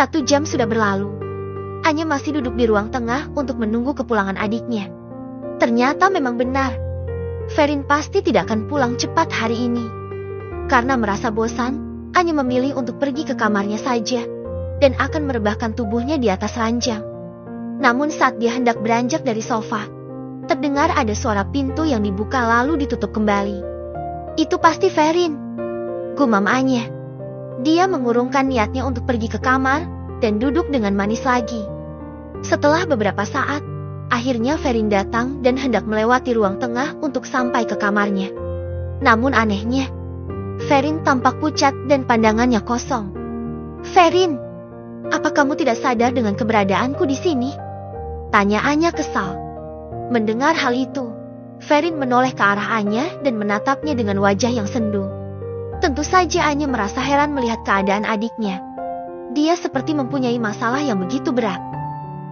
1 jam sudah berlalu. Anya masih duduk di ruang tengah untuk menunggu kepulangan adiknya. Ternyata memang benar. Ferin pasti tidak akan pulang cepat hari ini. Karena merasa bosan, Anya memilih untuk pergi ke kamarnya saja dan akan merebahkan tubuhnya di atas ranjang. Namun saat dia hendak beranjak dari sofa, terdengar ada suara pintu yang dibuka lalu ditutup kembali. Itu pasti Ferin, gumam Anya. Dia mengurungkan niatnya untuk pergi ke kamar dan duduk dengan manis lagi. Setelah beberapa saat, akhirnya Ferin datang dan hendak melewati ruang tengah untuk sampai ke kamarnya. Namun anehnya, Ferin tampak pucat dan pandangannya kosong. Ferin, apa kamu tidak sadar dengan keberadaanku di sini? Tanya Anya kesal. Mendengar hal itu, Ferin menoleh ke arah Anya dan menatapnya dengan wajah yang sendu. Tentu saja Anya merasa heran melihat keadaan adiknya. Dia seperti mempunyai masalah yang begitu berat.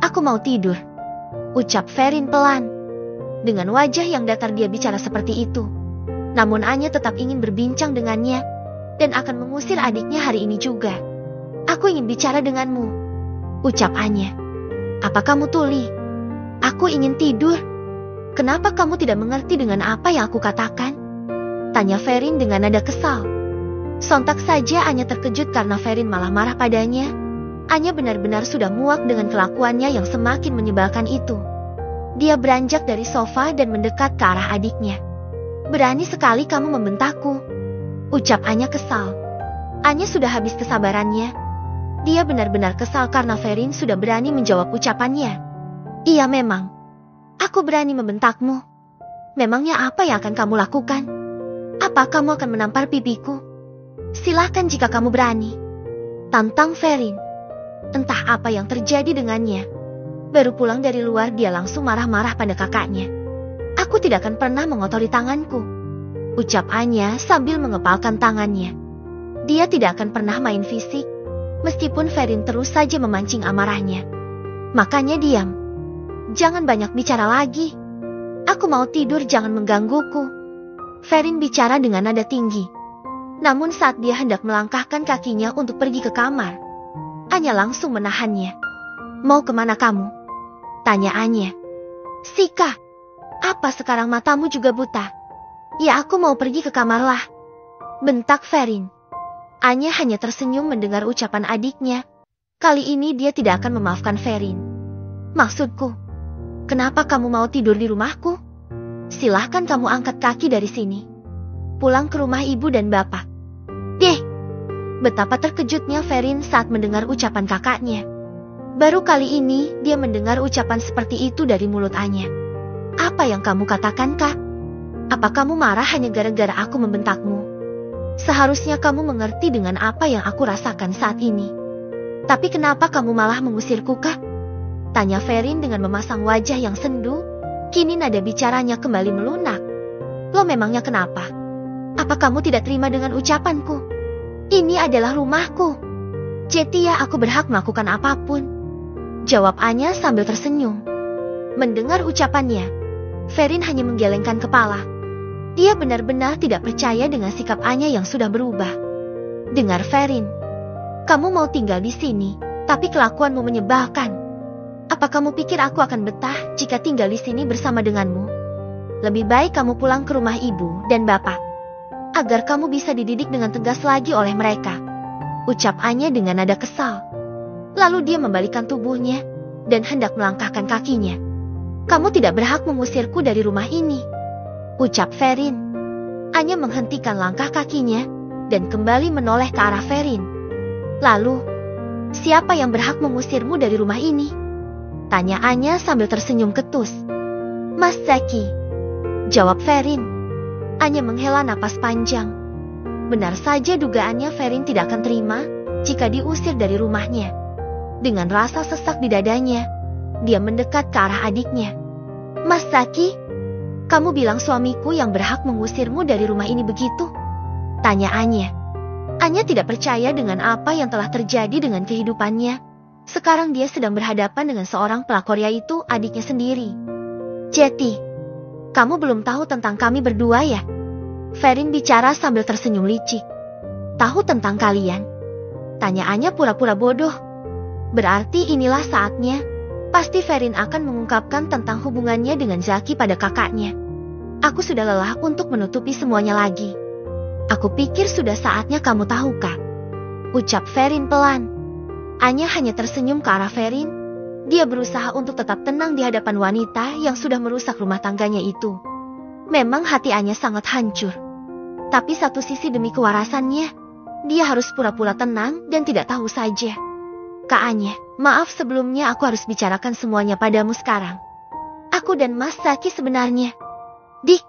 Aku mau tidur, ucap Ferin pelan. Dengan wajah yang datar dia bicara seperti itu. Namun Anya tetap ingin berbincang dengannya dan akan mengusir adiknya hari ini juga. Aku ingin bicara denganmu, ucap Anya. Apa kamu tuli? Aku ingin tidur. Kenapa kamu tidak mengerti dengan apa yang aku katakan? Tanya Ferin dengan nada kesal. Sontak saja Anya terkejut karena Ferin malah marah padanya. Anya benar-benar sudah muak dengan kelakuannya yang semakin menyebalkan itu. Dia beranjak dari sofa dan mendekat ke arah adiknya. Berani sekali kamu membentakku, ucap Anya kesal. Anya sudah habis kesabarannya. Dia benar-benar kesal karena Ferin sudah berani menjawab ucapannya. Iya memang, aku berani membentakmu. Memangnya apa yang akan kamu lakukan? Apa kamu akan menampar pipiku? Silahkan jika kamu berani, tantang Ferin. Entah apa yang terjadi dengannya. Baru pulang dari luar dia langsung marah-marah pada kakaknya. Aku tidak akan pernah mengotori tanganku, ucap Anya sambil mengepalkan tangannya. Dia tidak akan pernah main fisik, meskipun Ferin terus saja memancing amarahnya. Makanya diam. Jangan banyak bicara lagi. Aku mau tidur, jangan menggangguku. Ferin bicara dengan nada tinggi. Namun saat dia hendak melangkahkan kakinya untuk pergi ke kamar, Anya langsung menahannya. Mau kemana kamu? Tanya Anya. Sika, apa sekarang matamu juga buta? Ya aku mau pergi ke kamar lah, bentak Ferin. Anya hanya tersenyum mendengar ucapan adiknya. Kali ini dia tidak akan memaafkan Ferin. Maksudku, kenapa kamu mau tidur di rumahku? Silahkan kamu angkat kaki dari sini. Pulang ke rumah ibu dan bapak. Deh, betapa terkejutnya Ferin saat mendengar ucapan kakaknya. Baru kali ini dia mendengar ucapan seperti itu dari mulut Anya. Apa yang kamu katakan, Kak? Apa kamu marah hanya gara-gara aku membentakmu? Seharusnya kamu mengerti dengan apa yang aku rasakan saat ini. Tapi kenapa kamu malah mengusirku, Kak? Tanya Ferin dengan memasang wajah yang sendu. Kini nada bicaranya kembali melunak. Lo memangnya kenapa? Apa kamu tidak terima dengan ucapanku? Ini adalah rumahku. Jadi ya aku berhak melakukan apapun, jawab Anya sambil tersenyum. Mendengar ucapannya, Ferin hanya menggelengkan kepala. Dia benar-benar tidak percaya dengan sikap Anya yang sudah berubah. Dengar Ferin, kamu mau tinggal di sini, tapi kelakuanmu menyebalkan. Apa kamu pikir aku akan betah jika tinggal di sini bersama denganmu? Lebih baik kamu pulang ke rumah ibu dan bapak, agar kamu bisa dididik dengan tegas lagi oleh mereka, ucap Anya dengan nada kesal. Lalu dia membalikkan tubuhnya dan hendak melangkahkan kakinya. Kamu tidak berhak mengusirku dari rumah ini, ucap Ferin. Anya menghentikan langkah kakinya dan kembali menoleh ke arah Ferin. Lalu, siapa yang berhak mengusirmu dari rumah ini? Tanya Anya sambil tersenyum ketus. Mas Zaki, jawab Ferin. Anya menghela napas panjang. Benar saja dugaannya Ferin tidak akan terima jika diusir dari rumahnya. Dengan rasa sesak di dadanya, dia mendekat ke arah adiknya. Mas Zaki, kamu bilang suamiku yang berhak mengusirmu dari rumah ini begitu? Tanya Anya. Anya tidak percaya dengan apa yang telah terjadi dengan kehidupannya. Sekarang dia sedang berhadapan dengan seorang pelakor, yaitu adiknya sendiri. Jeti, kamu belum tahu tentang kami berdua ya? Ferin bicara sambil tersenyum licik. Tahu tentang kalian? Tanya Anya pura-pura bodoh. Berarti inilah saatnya. Pasti Ferin akan mengungkapkan tentang hubungannya dengan Zaki pada kakaknya. Aku sudah lelah untuk menutupi semuanya lagi. Aku pikir sudah saatnya kamu tahu, Kak. Ucap Ferin pelan. Anya hanya tersenyum ke arah Ferin. Dia berusaha untuk tetap tenang di hadapan wanita yang sudah merusak rumah tangganya itu. Memang hati Anya sangat hancur. Tapi satu sisi demi kewarasannya, dia harus pura-pura tenang dan tidak tahu saja. Kak Anya, maaf sebelumnya aku harus bicarakan semuanya padamu sekarang. Aku dan Mas Zaki sebenarnya. Dik.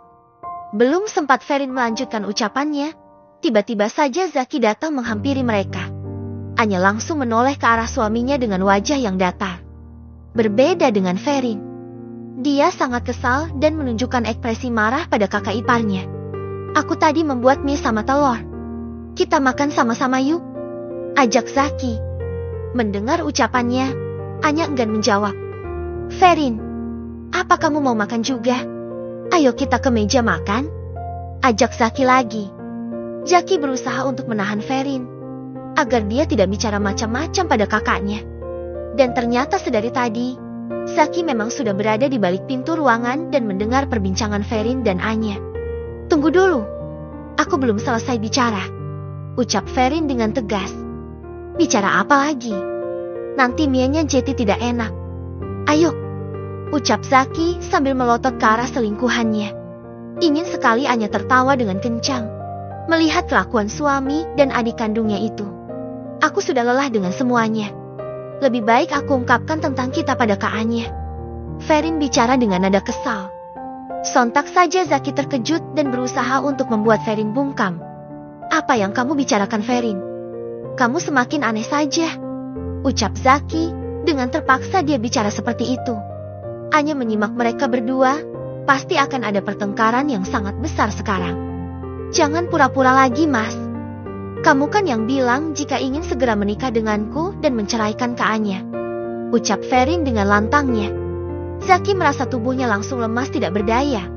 Belum sempat Ferin melanjutkan ucapannya, tiba-tiba saja Zaki datang menghampiri mereka. Anya langsung menoleh ke arah suaminya dengan wajah yang datar. Berbeda dengan Ferin. Dia sangat kesal dan menunjukkan ekspresi marah pada kakak iparnya. Aku tadi membuat mie sama telur. Kita makan sama-sama yuk. Ajak Zaki. Mendengar ucapannya, Anya enggan menjawab. Ferin, apa kamu mau makan juga? Ayo kita ke meja makan. Ajak Zaki lagi. Zaki berusaha untuk menahan Ferin, agar dia tidak bicara macam-macam pada kakaknya. Dan ternyata sedari tadi, Zaki memang sudah berada di balik pintu ruangan dan mendengar perbincangan Ferin dan Anya. Tunggu dulu. Aku belum selesai bicara. Ucap Ferin dengan tegas. Bicara apa lagi? Nanti mienya jadi tidak enak. Ayo. Ucap Zaki sambil melotot ke arah selingkuhannya. Ingin sekali Anya tertawa dengan kencang melihat kelakuan suami dan adik kandungnya itu. Aku sudah lelah dengan semuanya. Lebih baik aku ungkapkan tentang kita pada Kak Anya. Ferin bicara dengan nada kesal. Sontak saja Zaki terkejut dan berusaha untuk membuat Ferin bungkam. Apa yang kamu bicarakan, Ferin? Kamu semakin aneh saja. Ucap Zaki, dengan terpaksa dia bicara seperti itu. Anya menyimak mereka berdua, pasti akan ada pertengkaran yang sangat besar sekarang. Jangan pura-pura lagi, Mas. Kamu kan yang bilang jika ingin segera menikah denganku dan menceraikan Kak Anya. Ucap Ferin dengan lantangnya. Zaki merasa tubuhnya langsung lemas tidak berdaya.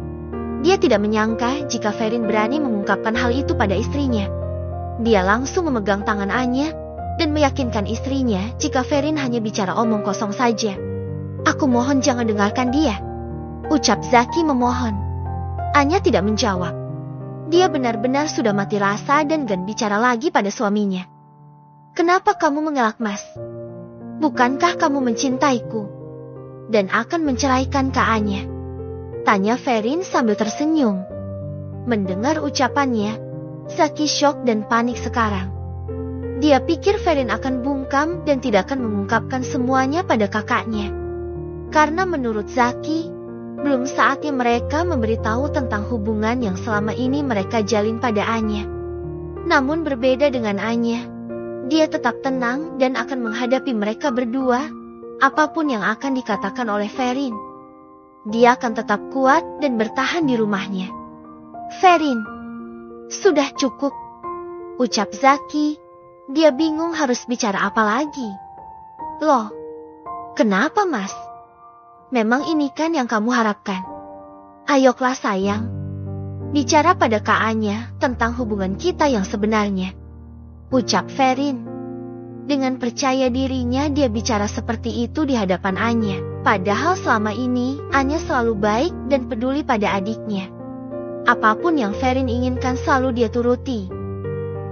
Dia tidak menyangka jika Ferin berani mengungkapkan hal itu pada istrinya. Dia langsung memegang tangan Anya dan meyakinkan istrinya jika Ferin hanya bicara omong kosong saja. Aku mohon jangan dengarkan dia. Ucap Zaki memohon. Anya tidak menjawab. Dia benar-benar sudah mati rasa dan enggan bicara lagi pada suaminya. Kenapa kamu mengelak, Mas? Bukankah kamu mencintaiku dan akan menceraikan Kak Anya? Tanya Ferin sambil tersenyum. Mendengar ucapannya, Zaki syok dan panik sekarang. Dia pikir Ferin akan bungkam dan tidak akan mengungkapkan semuanya pada kakaknya. Karena menurut Zaki, belum saatnya mereka memberitahu tentang hubungan yang selama ini mereka jalin pada Anya. Namun berbeda dengan Anya, dia tetap tenang dan akan menghadapi mereka berdua, apapun yang akan dikatakan oleh Ferin. Dia akan tetap kuat dan bertahan di rumahnya. Ferin, sudah cukup. Ucap Zaki. Dia bingung harus bicara apa lagi. Loh, kenapa, Mas? Memang ini kan yang kamu harapkan? Ayolah sayang. Bicara pada Kak Anya tentang hubungan kita yang sebenarnya. Ucap Ferin. Dengan percaya dirinya dia bicara seperti itu di hadapan Anya. Padahal selama ini Anya selalu baik dan peduli pada adiknya. Apapun yang Ferin inginkan selalu dia turuti.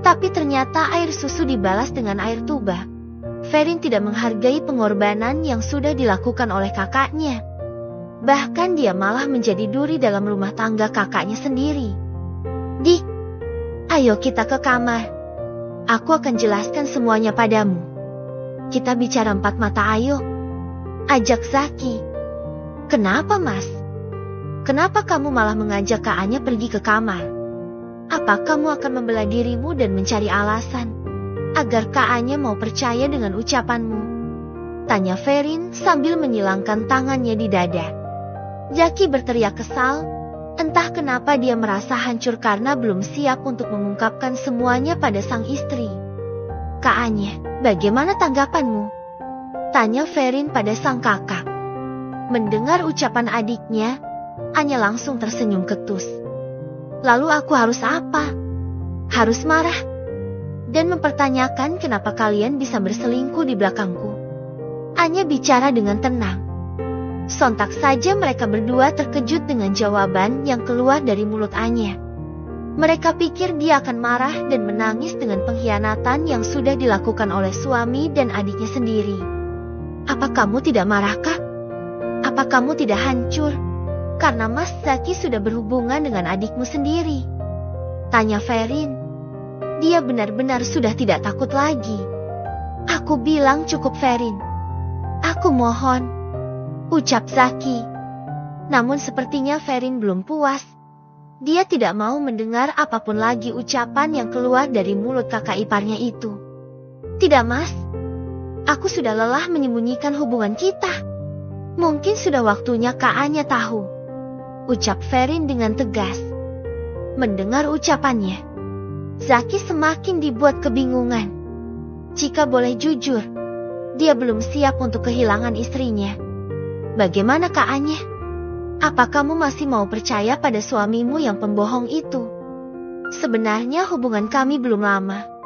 Tapi ternyata air susu dibalas dengan air tuba. Ferin tidak menghargai pengorbanan yang sudah dilakukan oleh kakaknya. Bahkan dia malah menjadi duri dalam rumah tangga kakaknya sendiri. Dik, ayo kita ke kamar. Aku akan jelaskan semuanya padamu. Kita bicara empat mata, ayo. Ajak Zaki. Kenapa, Mas? Kenapa kamu malah mengajak Kak Anya pergi ke kamar? Apa kamu akan membela dirimu dan mencari alasan agar Kak Anya mau percaya dengan ucapanmu? Tanya Ferin sambil menyilangkan tangannya di dada. Zaki berteriak kesal. Entah kenapa dia merasa hancur karena belum siap untuk mengungkapkan semuanya pada sang istri. Kak Anya, bagaimana tanggapanmu? Tanya Ferin pada sang kakak. Mendengar ucapan adiknya, Anya langsung tersenyum ketus. Lalu aku harus apa? Harus marah? Dan mempertanyakan kenapa kalian bisa berselingkuh di belakangku? Anya bicara dengan tenang. Sontak saja mereka berdua terkejut dengan jawaban yang keluar dari mulut Anya. Mereka pikir dia akan marah dan menangis dengan pengkhianatan yang sudah dilakukan oleh suami dan adiknya sendiri. Apa kamu tidak marah, Kak? Apa kamu tidak hancur? Karena Mas Zaki sudah berhubungan dengan adikmu sendiri. Tanya Ferin. Dia benar-benar sudah tidak takut lagi. Aku bilang cukup, Ferin. Aku mohon. Ucap Zaki. Namun sepertinya Ferin belum puas. Dia tidak mau mendengar apapun lagi ucapan yang keluar dari mulut kakak iparnya itu. Tidak, Mas. Aku sudah lelah menyembunyikan hubungan kita. Mungkin sudah waktunya Kak Anya tahu. Ucap Ferin dengan tegas. Mendengar ucapannya, Zaki semakin dibuat kebingungan. Jika boleh jujur, dia belum siap untuk kehilangan istrinya. Bagaimana Kak Anya? Apa kamu masih mau percaya pada suamimu yang pembohong itu? Sebenarnya hubungan kami belum lama.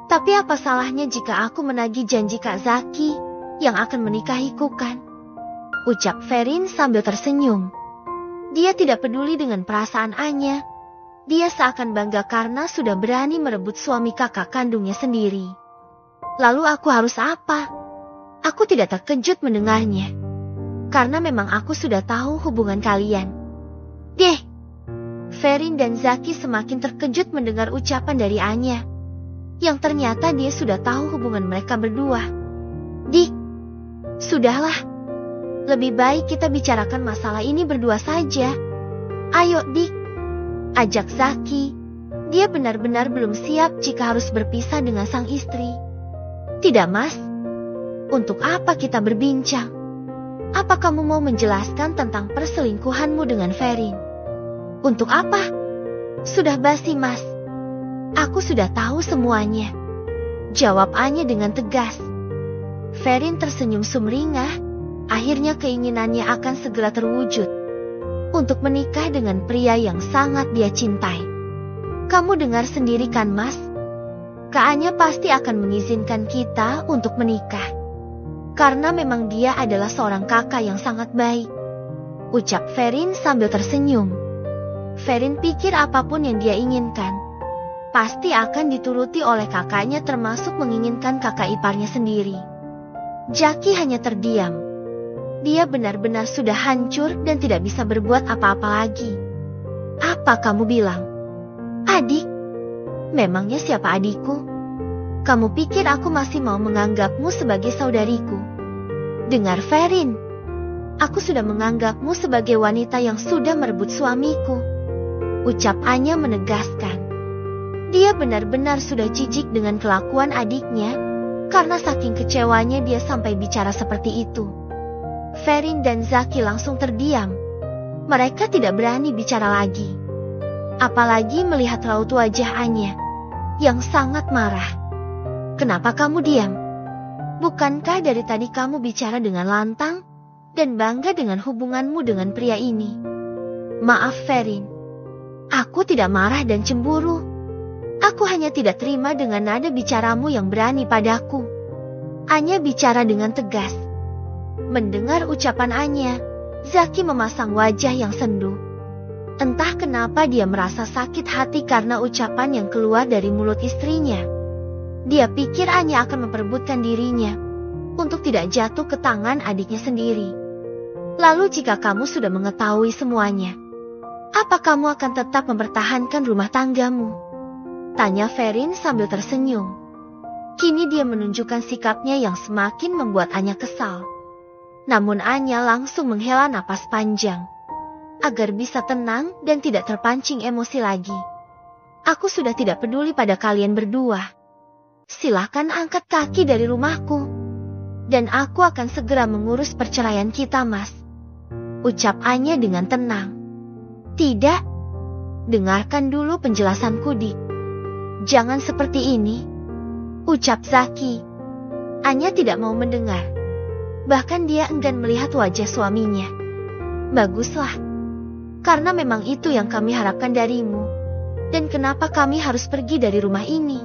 Tapi apa salahnya jika aku menagih janji Kak Zaki yang akan menikahiku, kan? Ucap Ferin sambil tersenyum. Dia tidak peduli dengan perasaan Anya. Dia seakan bangga karena sudah berani merebut suami kakak kandungnya sendiri. Lalu aku harus apa? Aku tidak terkejut mendengarnya. Karena memang aku sudah tahu hubungan kalian. Deh. Ferin dan Zaki semakin terkejut mendengar ucapan dari Anya. Yang ternyata dia sudah tahu hubungan mereka berdua. Dik. Sudahlah. Lebih baik kita bicarakan masalah ini berdua saja. Ayo, Dik. Ajak Zaki. Dia benar-benar belum siap jika harus berpisah dengan sang istri. Tidak, Mas. Untuk apa kita berbincang? Apa kamu mau menjelaskan tentang perselingkuhanmu dengan Ferin? Untuk apa? Sudah basi, Mas. Aku sudah tahu semuanya. Jawab Anya dengan tegas. Ferin tersenyum sumringah. Akhirnya keinginannya akan segera terwujud. Untuk menikah dengan pria yang sangat dia cintai. Kamu dengar sendiri kan, Mas? Kak Anya pasti akan mengizinkan kita untuk menikah. Karena memang dia adalah seorang kakak yang sangat baik. Ucap Ferin sambil tersenyum. Ferin pikir apapun yang dia inginkan pasti akan dituruti oleh kakaknya, termasuk menginginkan kakak iparnya sendiri. Zaki hanya terdiam. Dia benar-benar sudah hancur dan tidak bisa berbuat apa-apa lagi. Apa kamu bilang? Adik? Memangnya siapa adikku? Kamu pikir aku masih mau menganggapmu sebagai saudariku? Dengar, Ferin. Aku sudah menganggapmu sebagai wanita yang sudah merebut suamiku. Ucap Anya menegaskan. Dia benar-benar sudah jijik dengan kelakuan adiknya, karena saking kecewanya dia sampai bicara seperti itu. Ferin dan Zaki langsung terdiam. Mereka tidak berani bicara lagi. Apalagi melihat raut wajah Anya yang sangat marah. Kenapa kamu diam? Bukankah dari tadi kamu bicara dengan lantang dan bangga dengan hubunganmu dengan pria ini? Maaf, Ferin. Aku tidak marah dan cemburu. Aku hanya tidak terima dengan nada bicaramu yang berani padaku. Anya bicara dengan tegas. Mendengar ucapan Anya, Zaki memasang wajah yang sendu. Entah kenapa dia merasa sakit hati karena ucapan yang keluar dari mulut istrinya. Dia pikir Anya akan memperebutkan dirinya untuk tidak jatuh ke tangan adiknya sendiri. Lalu jika kamu sudah mengetahui semuanya, apa kamu akan tetap mempertahankan rumah tanggamu? Tanya Ferin sambil tersenyum. Kini dia menunjukkan sikapnya yang semakin membuat Anya kesal. Namun Anya langsung menghela napas panjang agar bisa tenang dan tidak terpancing emosi lagi. Aku sudah tidak peduli pada kalian berdua. Silahkan angkat kaki dari rumahku. Dan aku akan segera mengurus perceraian kita, Mas. Ucap Anya dengan tenang. Tidak. Dengarkan dulu penjelasanku, Dik. Jangan seperti ini. Ucap Zaki. Anya tidak mau mendengar. Bahkan dia enggan melihat wajah suaminya. Baguslah. Karena memang itu yang kami harapkan darimu. Dan kenapa kami harus pergi dari rumah ini?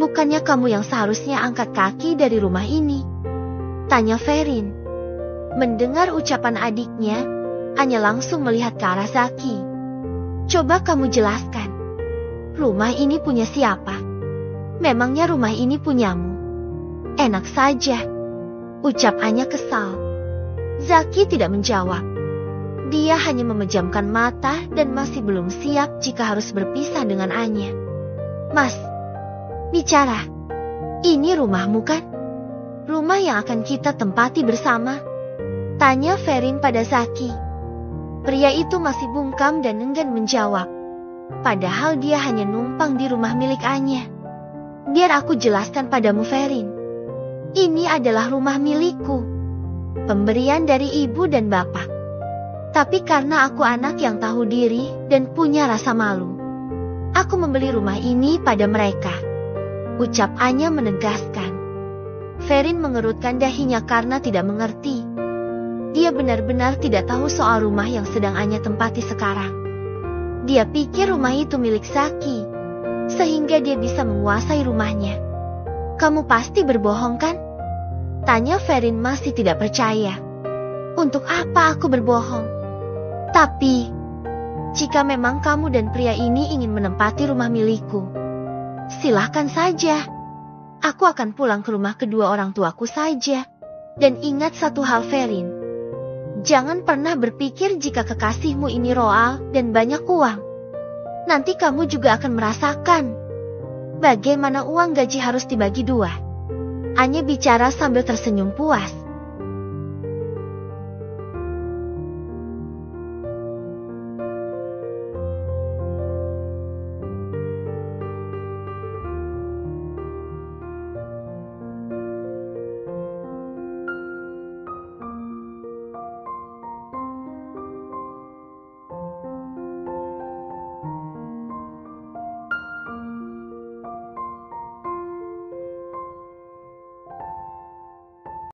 Bukannya kamu yang seharusnya angkat kaki dari rumah ini? Tanya Ferin. Mendengar ucapan adiknya, Anya langsung melihat ke arah Zaki. Coba kamu jelaskan. Rumah ini punya siapa? Memangnya rumah ini punyamu? Enak saja, ucap Anya kesal. Zaki tidak menjawab. Dia hanya memejamkan mata dan masih belum siap jika harus berpisah dengan Anya. Mas, bicara. Ini rumahmu kan? Rumah yang akan kita tempati bersama? Tanya Ferin pada Zaki. Pria itu masih bungkam dan enggan menjawab. Padahal dia hanya numpang di rumah milik Anya. Biar aku jelaskan padamu Ferin. Ini adalah rumah milikku. Pemberian dari ibu dan bapak. Tapi karena aku anak yang tahu diri dan punya rasa malu, aku membeli rumah ini pada mereka. Ucap Anya menegaskan. Ferin mengerutkan dahinya karena tidak mengerti. Dia benar-benar tidak tahu soal rumah yang sedang Anya tempati sekarang. Dia pikir rumah itu milik Zaki, sehingga dia bisa menguasai rumahnya. Kamu pasti berbohong kan? Tanya Ferin masih tidak percaya. Untuk apa aku berbohong? Tapi, jika memang kamu dan pria ini ingin menempati rumah milikku, silahkan saja. Aku akan pulang ke rumah kedua orang tuaku saja. Dan ingat satu hal Ferin. Jangan pernah berpikir jika kekasihmu ini roal dan banyak uang. Nanti kamu juga akan merasakan bagaimana uang gaji harus dibagi dua. Anya bicara sambil tersenyum puas.